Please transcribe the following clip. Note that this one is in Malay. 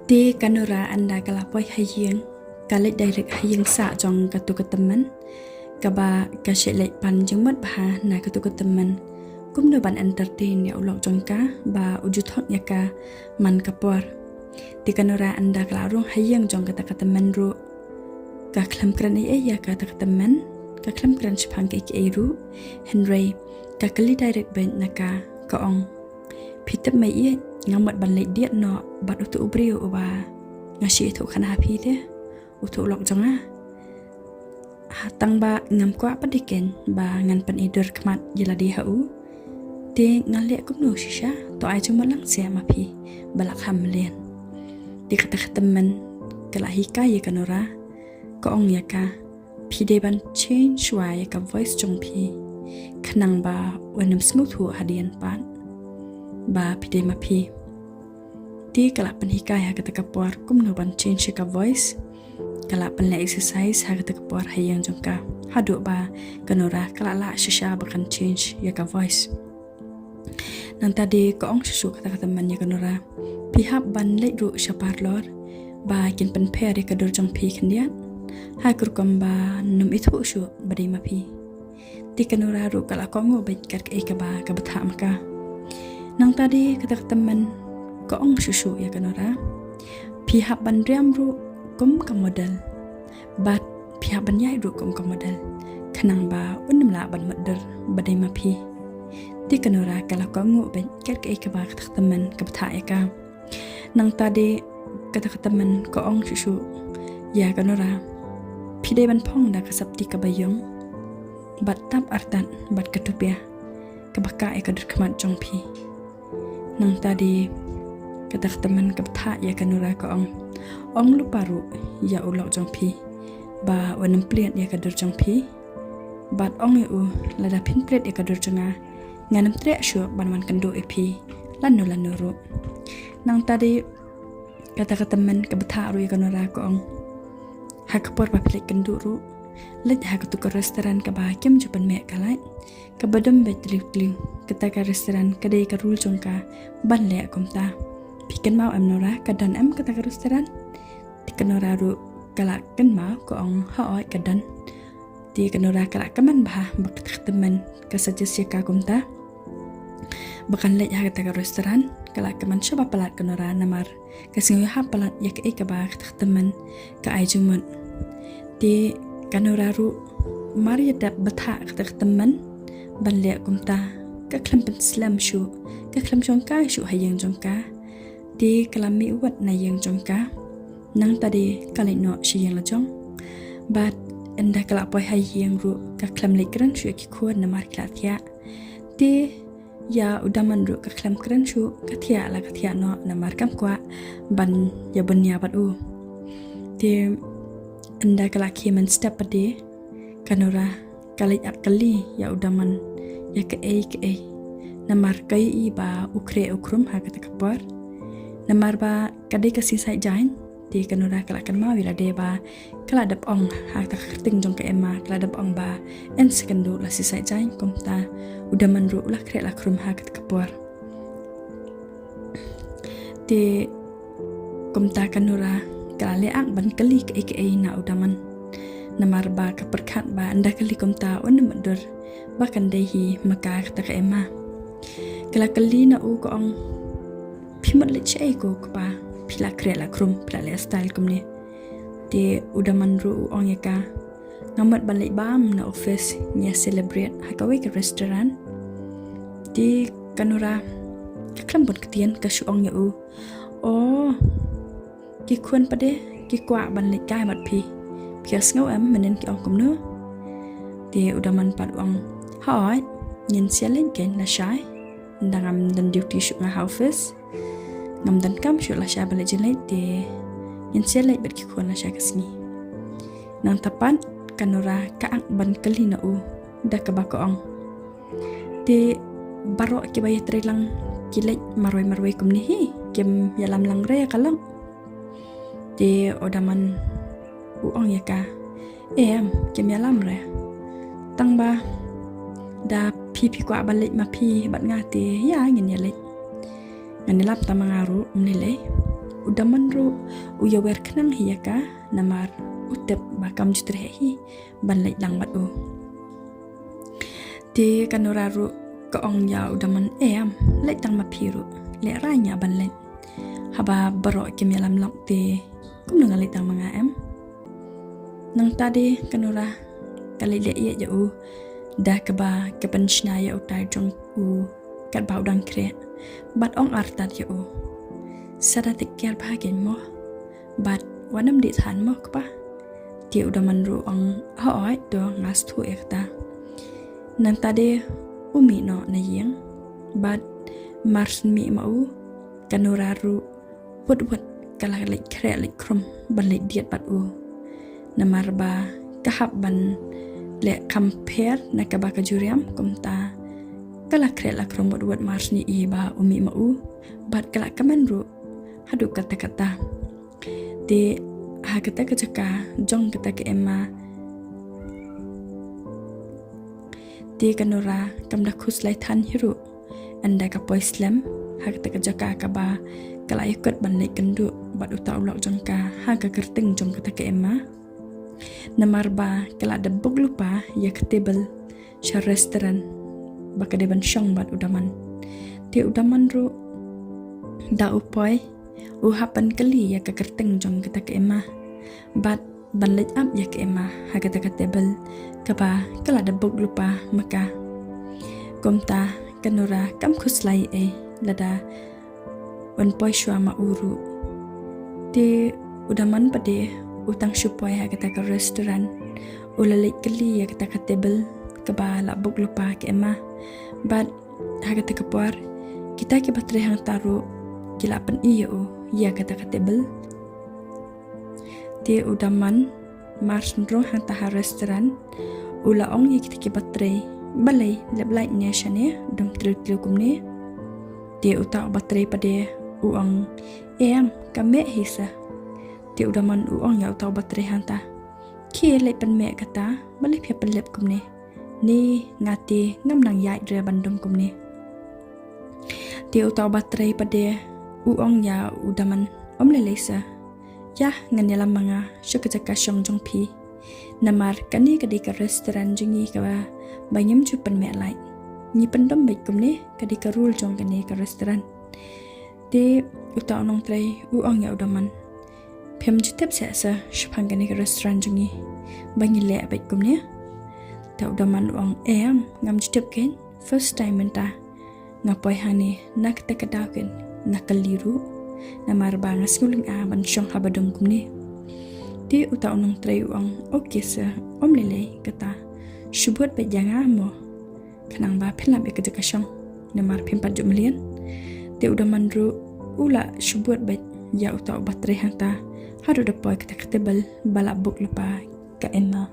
Di kanura anda kalapoi hayeng kalit direct hayeng sa jong katu ketemen kaba kasyelek pan jengmat bah na katu ketemen kum no ban entertain ya ulok jongka ba ujuthot yaka man kapor di kanura anda kalarung hayeng jong kata ketemen ru ka klam kran ya kata ketemen ka klam kran chpang ke ru henry ka kali direct ben naka kaong pitep mai ngamat ban lek dia no bat utu ubrio ba ngasi itu kan happy te utu lok jonga hatang ba ngam kwa padiken ba ngan pen idur kmat jela di hau te ngalek kum no shisha to ai cuma lang sia mapi balak hamlen di kata temen kala hikaya kanora ko ong yaka pide ban change wa yaka voice jong pi kanang ba wenam smooth hu hadian pan ba pide mapi di kala penhikaya kata kapor kum no ban change ka voice kala penle exercise ha kata kapor hayang jongka hadu ba kanora kala la shisha bakan change ya ka voice nang tadi ko ong susu kata teman ya kanora pihak ban le ru syapar lor ba kin pen per ya kadur jong pi kendian ha kur kom ba num itu su badai mapi di kanora ru kala ko ngo baik kar ke ba ka batha maka nang tadi kata teman ko ong susu ya kanora pihak ban riam ru kum ka model bat pihak ban yai ru kum ka model kanang ba unum la ban madder badai mapi di kanora kala ko ngu ben ker ke ba kata teman ka batha eka nang tadi kata teman ko ong susu ya kanora pide ban phong da kasapti ka bayong bat tap artan bat ketupia ka baka eka dur kmat jongpi nang tadi kata teman kapta ya kanura ko ong luparu ya ulok jongpi ba wanam plied ya kadur jongpi bat ong yu lada pin plate ya kadur jonga nganam treh shuh ban man kynduh iaphi lanu ru nang tadi kata teman kapta ru ya kanura ko ong hakapor ba plate kynduh ru let ha tu ke restoran ka ba kem jupan me kalai ka badam bet liu kata ka restoran kadai ka rul jongka ban le komta pikan mau NORA kadan kata ke restoran di NORA ru kala kan mau ko ong ha kadan di NORA kala kaman bah bak teman ka suggest ka kumta bakan le ha kata ke restoran kala kaman shoba palat NORA namar kasing ha palat ya ke ba teman ka ai jumun di NORA ru mari dap batha kata teman ban le kumta ka klam pen slam shuh ka klam jongka shuh hayang jongka di kalami uat na yang jongka nang tadi kali no si yang lejong bat enda kala poi hai yang ru ka klam lekran shu ki kuan na mar klatia di ya udaman ru ka klam kran shu ka thia la ka thia no na mar kam kwa ban ya bunya bat u di enda kala ki man step pade kanora kali akali ya udaman ya ke na mar kai ba ukre ukrum ha ka takbar namar ba kadai kasi sai jain di kanura kala kan ma wila de ba kala dap ong ha ta ting jong ka emma kala dap ong ba en sekundu la si sai jain komta udah manru la kre la krum ha kat kapor di komta kanura kala le ang ban kali ke na udah man namar ba ka perkat ba anda kali komta on madur ba kan dei hi maka ta ka emma kala kali na u ko ong pimat le chai ko pa pila krela krum pila le style kumne te udah manru ong yaka ngamat balik bam na office nya celebrate hakawe ke restaurant di kanura kaklam bon ketian ka shu ong ya u oh ki kun pade ki kwa ban le kai mat pi pias ngau menen ki ong kumno te udah man pat ong hai nyen sialen ken na shai ndangam dan duty shu nga office ngam dan kam shu la sha bale jelai de yen selai bet ki khon la sha kasni nang tapan kanora ka ang ban kali na u da ka ba ko ong de baro ki bay trelang ki lek maroi kum ni hi kem yalam lang re kalang de odaman u ong ya ka kem yalam re tang ba da pipi kwa balik ma pi bat ngate ya ngin ya lek nganilap ta mangaru mlile udaman ru uyawer kenang iaka namar utep bakam treh hi ban lek lang bat u. Ti kanora ru keong ya udaman em lek tang mapiru lek ranya ban lek haba barok kemialam lok ti kum nang lek tang manga em nang tadi kanora kali lek ye u dah keba kepenshna ya utai jong u kat bau dang kre bat ong artat ya u sada tikir bahagian mo bat wanam di than mo kpa ti udaman ru ong hooi do ngas thu ekta nang tadi umi no na yeng bat mars mi mau kanora ru wut kala lek kre lek krum ban lek diet bat u namar ba kahap ban le compare na kaba kajuriam kumta kala kre la krum wut mars ni i ba umi mau bat kala kaman ru hadu kata-kata de ha kata kejaka jong kata ke emma de kanora kamda khuslai than hiru anda ka poislam ha kata kejaka ka ba kala ikut ban lek kynduh bat uta ulok jongka ha ka kerting jong kata ke emma namar ba kala da bug lupa ya ke table sha restoran ba ka de ban shong bat udaman te udaman ru da upoi hapan kali ya ke kerting jong kata ke emma bat ban lek up ya ke emma ha kata ke table kaba kala da bug lupa maka komta kanora kam khuslai lada wan poi shwa ma uru te udaman pade utang shupoi ha kata ke restoran ulalek kali ya kata ke table kaba la bug lupa ke emma bat ha kata ke puar kita ke batre hang taru kila pen iyo ya kata ke table te udaman mars ndro hang ta restoran ula ong ye kita ke batre balai leblai nya shane dum tru kumne te uta batre pade uang em kame hisa te udaman uang ya uta batre hang ta ki le pen me kata balai phe pen lep kumne ni ngati ngam nang yai re bandum kumne te uta batre pade uang ya udaman omle lesa ya nganyala manga shukajaka shong jong pi namar kani kadi ka restoran jingi ka banyam chupan me lai ni pendom baik kumne kadi ka rule jong kani ka restoran te uta nong trai uang ya udaman phem jitep sa shphang kani ka restoran jingi bangi le baik kumne ta udaman uang em ngam jitep ken first time menta ngapoi hani nak ta kadaken nakaliru namar bangas nguling ban shong habadum kumne ti uta unong trai uang okay sa omlele kata shubut pe janga mo kanang ba phela be kejaka shong namar phimpat jumlian ti udaman ru ula shubut be ya uta batre hanta haru de poi kata table balak buk lupa ka emma